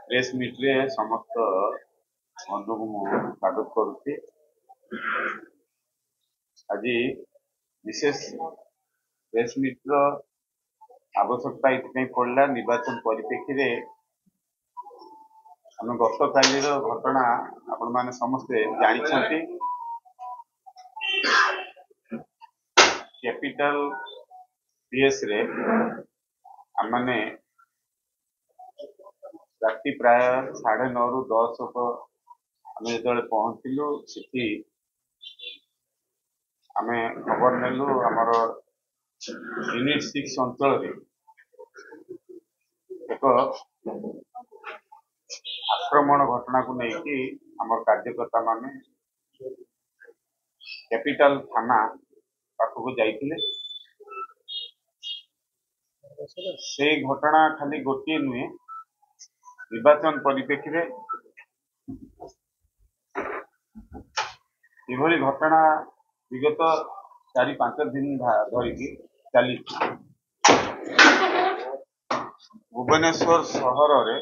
Press meet रे समस्त बंधु को स्वागत करुच्ची। आज विशेष प्रेस मीट आवश्यकता ये पड़ा निर्वाचन परिप्रेक्षी आम गत काली घटना आपण मैंने समस्ते जानी कैपिटल पीएस रे आम मैंने राति प्राय 9:30 रु 10 आम जो पहुंचलु से आम खबर नेलु आमर यूनिट 6 अंचल एक आक्रमण घटना को लेकिन आम कार्यकर्ता माने कैपिटल थाना पाखक जाइए। से घटना खाली गोटे नुहे निर्वाचन परिप्रेक्षी यह घटना विगत 4-5 दिन धरिकी चली भुवनेश्वर सहर रे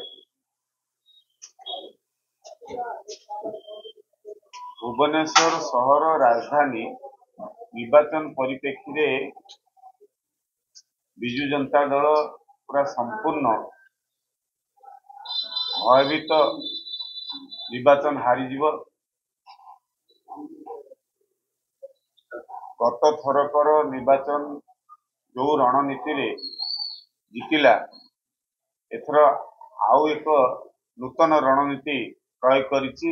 भुवनेश्वर सहर राजधानी निर्वाचन परिप्रेक्षी विजु जनता दल पूरा संपूर्ण भयभीत निर्वाचन हारीजीव। गत थरकर निर्वाचन जो रणनीति रे जितिला एथर आउ एक नूतन रणनीति प्रयोग करिछि।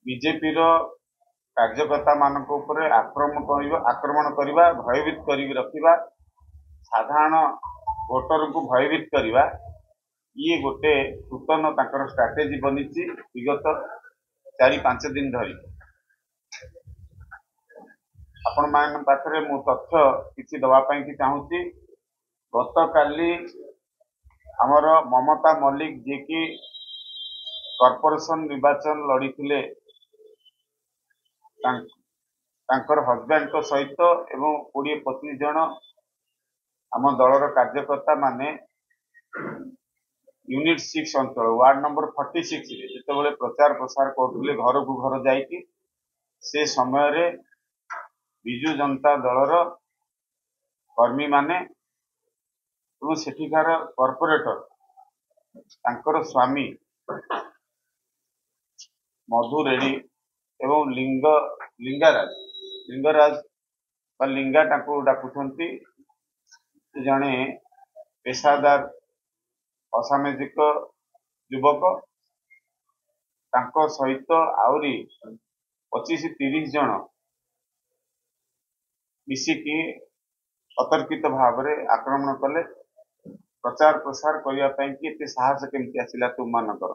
बीजेपी रो कार्यकर्ता मानक ऊपर आक्रमण करवा भयभीत करी रखिबा साधारण भोटर को भयभीत करवा ये गोटे नूतन तांकर स्ट्राटेजी बनीची विगत 4-5 दिन धरी। आपण मान पाखरे मु तथ्य किछि दवा पई कि चाहूची। गत काली हमर ममता मल्लिक जे कि कॉर्पोरेशन निर्वाचन लड़ी थिले तांकर हस्बैंड को सहित एवं 20-25 जन आम दलर कार्यकर्ता माने यूनिट 6 अंचल वार्ड नंबर 46 जिते प्रचार प्रसार करते घर को घर जाइए से समय रे विजु जनता दलर कर्मी माने सेठिकार कॉर्पोरेटर तांकर स्वामी मधु रेड्डी एवं लिंगराज लिंगा डाकुंती जड़े पेशादार असामाजिक युवक सहित आहरी 25-30 जन मिसिकी अतर्कित भाव में आक्रमण कले। प्रचार प्रसार करने साहस केमती आसला तुम मानकर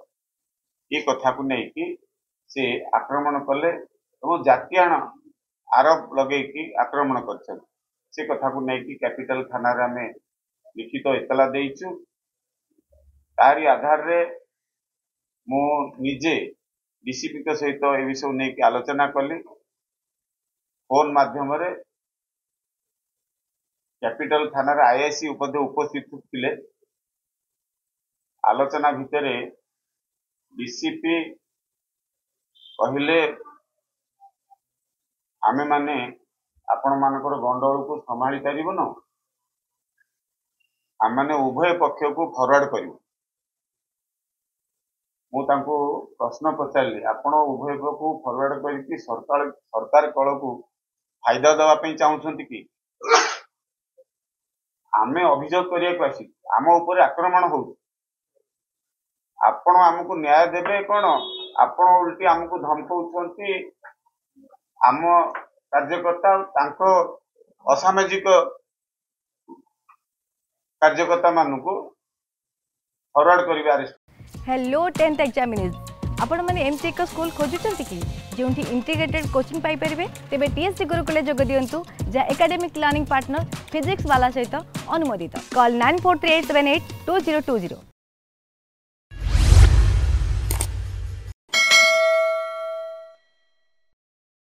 ये कथा को लेकिन से आक्रमण कले और जातीयाण आरोप लगे आक्रमण कर से कथा को लेकिन कैपिटल थाना आम लिखित इतला देचु। तारी आधार रे मु निजे डीसीपी सहित ए विषय नहीं आलोचना कली फोन माध्यम रे कैपिटल थाना आईआईसी उपस्थित थिले। आलोचना भितर डीसीपी कहले आमे माने आपण मानकर गंडगोल को संभाली पारिबन आम मैंने उभय पक्ष को फरवर्ड कर प्रश्न पचारि आपण उभय को फरवर्ड करके सरकार कल को फायदा दवाई चाहते कि आमे अभियोग करने आसी आम उपर आक्रमण हो आपण आमको न्याय देवे कौन आपण उल्टी आमको धमकाउछंती आम कार्यकर्ता तांको असामाजिक कार्यकर्ता मानू फरवर्ड कर। हेलो 10th एग्जामिनीज आपण माने एमती एक स्कूल खोजुचंती कि जोंठी इंटीग्रेटेड कोचिंग पाई परिबे तेबे टीएससी गुरुकुल जोग दियंतु जा एकेडमिक लर्निंग पार्टनर फिजिक्स वाला सहित अनुमोदित। कॉल 9438782020।